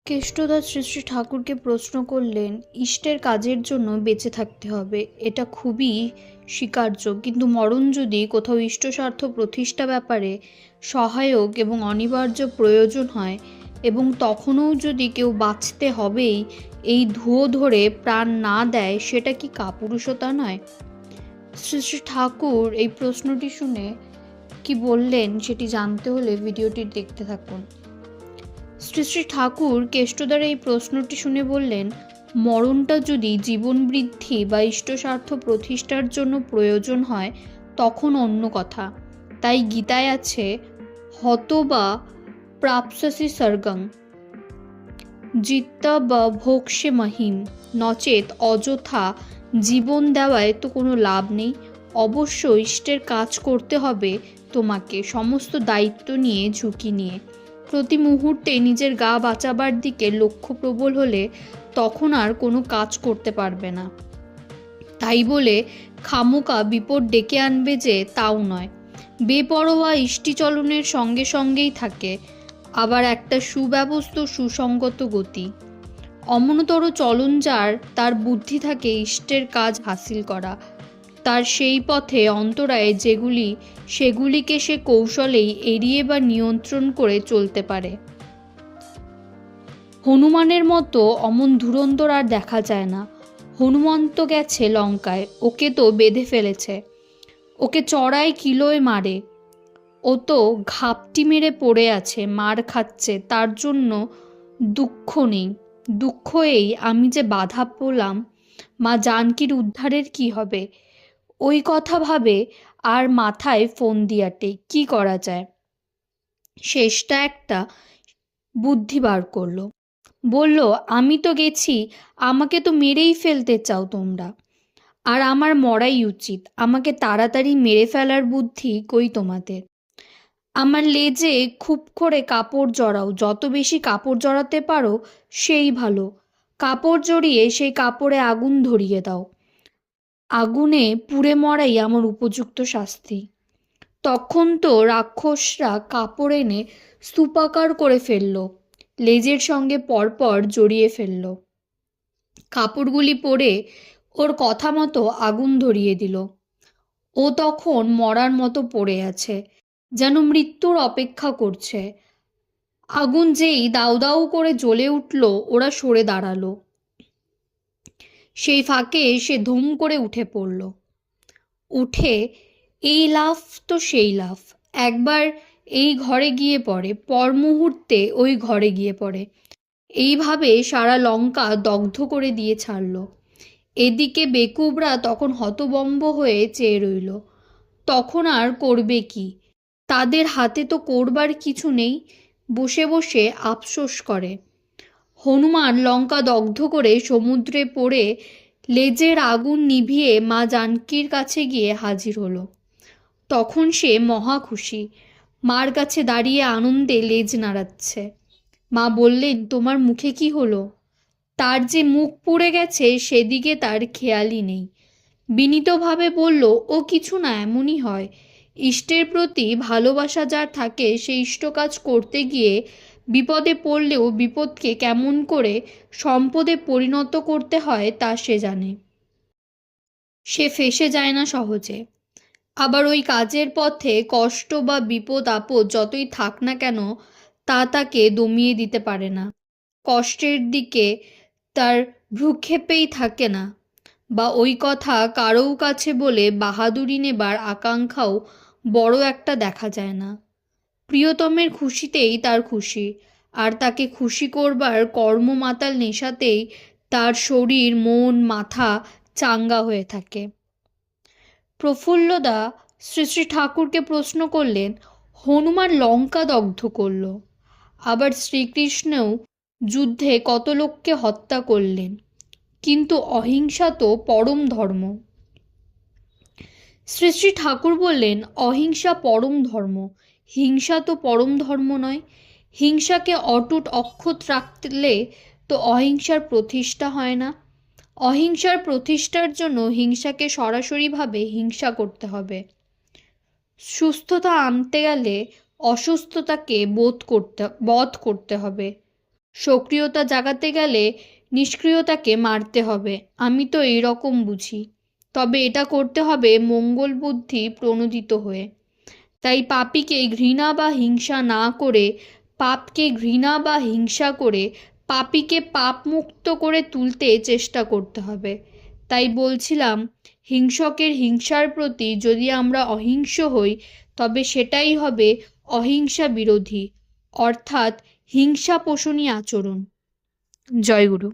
কেষ্টদা শ্রী শ্রী ঠাকুরকে প্রশ্ন করলেন, ইষ্টের কাজের জন্য বেঁচে থাকতে হবে, এটা খুবই স্বীকার্য, কিন্তু মরণ যদি কোথাও ইষ্টস্বার্থ প্রতিষ্ঠা ব্যাপারে সহায়ক এবং অনিবার্য প্রয়োজন হয়, এবং তখনও যদি কেউ বাঁচতে হবেই এই ধুয়ো ধরে প্রাণ না দেয়, সেটা কি কাপুরুষতা নয়? শ্রী শ্রী ঠাকুর এই প্রশ্নটি শুনে কি বললেন সেটি জানতে হলে ভিডিওটি দেখতে থাকুন। শ্রী শ্রী ঠাকুর কেষ্টদার এই প্রশ্নটি শুনে বললেন, মরণটা যদি জীবন বৃদ্ধি বা ইষ্টস্বার্থ প্রতিষ্ঠার জন্য প্রয়োজন হয় তখন অন্য কথা। তাই গীতায় আছে, হত বা প্রাপ্স্যসি স্বর্গং জিত্তা বা ভোক্ষ্যে মহিম, নচেত অযথা জীবন দেওয়ায় তো কোনো লাভ নেই। অবশ্য ইষ্টের কাজ করতে হবে তোমাকে, সমস্ত দায়িত্ব নিয়ে, ঝুঁকি নিয়ে। প্রতি মুহূর্তে নিজের গা বাঁচাবার দিকে লক্ষ্য প্রবল হলে তখন আর কোনো কাজ করতে পারবে না। তাই বলে খামোকা বিপদ ডেকে আনবে যে, তাও নয়। বেপরোয়া ইষ্টিচলনের সঙ্গে সঙ্গেই থাকে আবার একটা সুব্যবস্থ সুসঙ্গত গতি। অমনতর চলন যার, তার বুদ্ধি থাকে ইষ্টের কাজ হাসিল করা। তার সেই পথে অন্তরায় যেগুলি, সেগুলিকে সে কৌশলেই এড়িয়ে বা নিয়ন্ত্রণ করে চলতে পারে। হনুমানের মতো অমন ধুরন্ধর আর দেখা যায় না। হনুমন্ত গেছে লঙ্কায়, ওকে তো বেঁধে ফেলেছে, ওকে চড়াই কিলোয় মারে, ও তো ঘাপটি মেরে পড়ে আছে, মার খাচ্ছে, তার জন্য দুঃখ নেই। দুঃখ এই, আমি যে বাধা পেলাম, মা জানকীর উদ্ধারের কি হবে, ওই কথা ভাবে আর মাথায় ফোন দিয়াটে কি করা যায়। শেষটা একটা বুদ্ধি বার করলো, বলল, আমি তো গেছি, আমাকে তো মেরেই ফেলতে চাও তোমরা, আর আমার মরাই উচিত, আমাকে তাড়াতাড়ি মেরে ফেলার বুদ্ধি কই তোমাদের? আমার লেজে খুব করে কাপড় জড়াও, যত বেশি কাপড় জড়াতে পারো সেই ভালো। কাপড় জড়িয়ে সেই কাপড়ে আগুন ধরিয়ে দাও, আগুনে পুড়ে মরাই আমার উপযুক্ত শাস্তি। তখন তো রাক্ষসরা কাপড় এনে স্তূপাকার করে ফেলল, লেজের সঙ্গে পরপর জড়িয়ে ফেলল। কাপড়গুলি পরে ওর কথা মতো আগুন ধরিয়ে দিল। ও তখন মরার মতো পড়ে আছে, যেন মৃত্যুর অপেক্ষা করছে। আগুন যেই দাউ দাউ করে জ্বলে উঠল, ওরা সরে দাঁড়ালো। সেই ফাঁকে সে ধুম করে উঠে পড়ল। উঠে এই লাফ তো সেই লাফ, একবার এই ঘরে গিয়ে পড়ে, পর মুহূর্তে ওই ঘরে গিয়ে পড়ে। এইভাবে সারা লঙ্কা দগ্ধ করে দিয়ে ছাড়ল। এদিকে বেকুবরা তখন হতবম্ব হয়ে চেয়ে রইল। তখন আর করবে কি? তাদের হাতে তো করবার কিছু নেই, বসে বসে আফসোস করে। হনুমান লঙ্কা দগ্ধ করে সমুদ্রে পড়ে লেজের আগুন নিভিয়ে মা জানকীর কাছে গিয়ে হাজির হলো। তখন সে মহা খুশি, মার কাছে দাঁড়িয়ে আনন্দে লেজ নাড়াচ্ছে। মা বললেন, তোমার মুখে কি হলো? তার যে মুখ পুড়ে গেছে সেদিকে তার খেয়ালই নেই। বিনীতভাবে বলল, ও কিছু না, এমনই হয়। ইষ্টের প্রতি ভালোবাসা যার থাকে, সে ইষ্ট কাজ করতে গিয়ে বিপদে পড়লেও বিপদকে কেমন করে সম্পদে পরিণত করতে হয় তা সে জানে। সে ফেঁসে যায় না সহজে। আবার ওই কাজের পথে কষ্ট বা বিপদ আপদ যতই থাক না কেন, তা তাকে দমিয়ে দিতে পারে না। কষ্টের দিকে তার ভ্রূক্ষেপেই থাকে না, বা ওই কথা কারও কাছে বলে বাহাদুরি নেবার আকাঙ্ক্ষাও বড় একটা দেখা যায় না। প্রিয়তমের খুশিতেই তার খুশি, আর তাকে খুশি করবার কর্মমাতাল নেশাতেই তার শরীর, মন, মাথা চাঙ্গা হয়ে থাকে। প্রফুল্লদা শ্রী শ্রী ঠাকুরকে প্রশ্ন করলেন, হনুমান লঙ্কা দগ্ধ করল, আবার শ্রীকৃষ্ণও যুদ্ধে কত লোককে হত্যা করলেন, কিন্তু অহিংসা তো পরম ধর্ম। শ্রী শ্রী ঠাকুর বললেন, অহিংসা পরম ধর্ম, হিংসা তো পরম ধর্ম নয়। হিংসাকে অটুট অক্ষত রাখলে তো অহিংসার প্রতিষ্ঠা হয় না। অহিংসার প্রতিষ্ঠার জন্য হিংসাকে সরাসরিভাবে হিংসা করতে হবে। সুস্থতা আনতে গেলে অসুস্থতাকে বধ করতে হবে। সক্রিয়তা জাগাতে গেলে নিষ্ক্রিয়তাকে মারতে হবে, আমি তো এইরকম বুঝি। তবে এটা করতে হবে মঙ্গল বুদ্ধি প্রণোদিত হয়ে। তাই পাপীকে ঘৃণা বা হিংসা না করে, পাপকে ঘৃণা বা হিংসা করে পাপীকে পাপমুক্ত করে তুলতে চেষ্টা করতে হবে। তাই বলছিলাম, হিংসকের হিংসার প্রতি যদি আমরা অহিংস হই, তবে সেটাই হবে অহিংসা বিরোধী, অর্থাৎ হিংসা পোষণী আচরণ। জয় গুরু।